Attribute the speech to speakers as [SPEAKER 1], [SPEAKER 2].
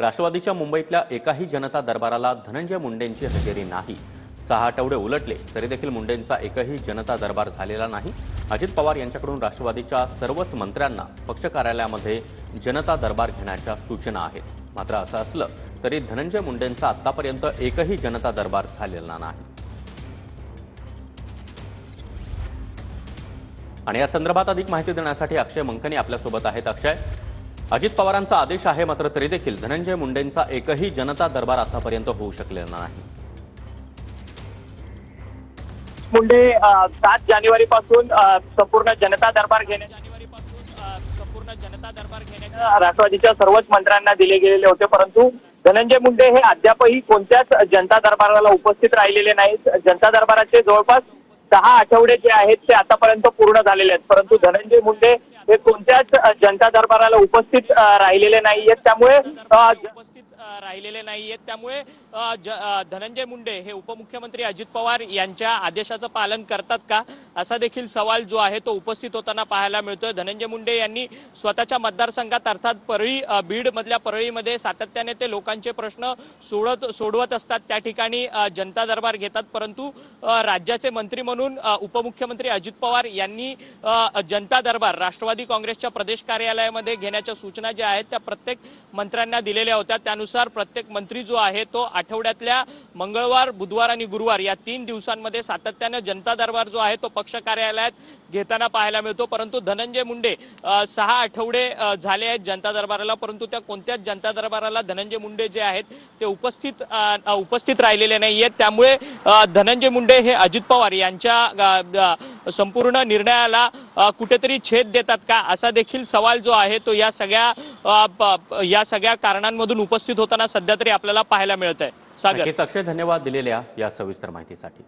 [SPEAKER 1] राष्ट्रवादीच्या मुंबईतल्या एकाही जनता दरबाराला धनंजय मुंडेंची हजेरी नाही। 6 आठवडे उलटले तरी देखील मुंडेंचा एकही जनता दरबार झालेला नाही। अजित पवार यांच्याकडून राष्ट्रवादीच्या सर्वच मंत्र्यांना पक्ष कार्यालयामध्ये जनता दरबार घेण्याच्या सूचना आहेत। मात्र असं असलं तरी धनंजय मुंडेंचा आतापर्यंत एकही जनता दरबार झालेला नाही। आणि या संदर्भात अधिक माहिती देण्यासाठी अक्षय मंकनी आपल्यासोबत आहेत। अक्षय, अजित पवारांचा आदेश आहे मात्र तरी देखील धनंजय मुंडेंचा एकही जनता दरबार आतापर्यंत होऊ शकलेला नाही।
[SPEAKER 2] मुंडे 7 जानेवारी पासून संपूर्ण जनता दरबार घेण्याच्या राष्ट्रवादीच्या सर्वच मंत्र्यांना दिले गेलेले होते, परंतु धनंजय मुंडे हे अद्यापही कोणत्याच जनता दरबाराला उपस्थित राहिलेले नाहीत। जनता दरबाराचे जवळपास 6 आठवडे जे आहेत ते आतापर्यंत पूर्ण झालेले आहेत, परंतु धनंजय मुंडे हे कोणत्याच जनता दरबाराला उपस्थित राहिलेले नाहीयेत। त्यामुळे धनंजय मुंडे हे उपमुख्यमंत्री अजित पवार यांच्या आदेशाचं पालन करतात का, असा देखील सवाल जो आहे तो उपस्थित होताना पाहायला मिळतोय। धनंजय मुंडे यांनी स्वतःच्या मतदारसंघात अर्थात परळी, बीड मधल्या परळीमध्ये सातत्याने ते लोकांचे प्रश्न सोडवत असतात, त्या ठिकाणी जनता दरबार घेतात। परंतु राज्याचे मंत्री म्हणून उपमुख्यमंत्री अजित पवार यांनी जनता दरबार राष्ट्रवादी काँग्रेसच्या प्रदेश कार्यालयामध्ये घेण्याच्या सूचना ज्या आहेत त्या प्रत्येक मंत्र्यांना दिलेल्या होत्या। त्यानुसार प्रत्येक मंत्री जो आहे तो आठवड्यातल्या मंगळवार, बुधवार आणि गुरुवार या 3 दिवसांमध्ये सातत्याने जनता दरबार जो आहे तो पक्ष कार्यालयात घेताना पाहायला मिळतो। परंतु धनंजय मुंडे 6 आठवडे झाले आहेत जनता दरबाराला, परंतु त्या कोणत्याच जनता दरबाराला धनंजय मुंडे जे आहेत ते उपस्थित राहिलेले नाहीयेत। त्यामुळे धनंजय मुंडे हे अजित पवार यांच्या संपूर्ण निर्णयाला कुठेतरी छेद देतात का, असा देखील सवाल जो आहे तो या सगळ्या कारणांमधून उपस्थित होताना सध्या तरी आपल्याला पाहायला मिळत आहे। सागर,
[SPEAKER 1] अक्षय, धन्यवाद दिलेल्या या सविस्तर माहितीसाठी।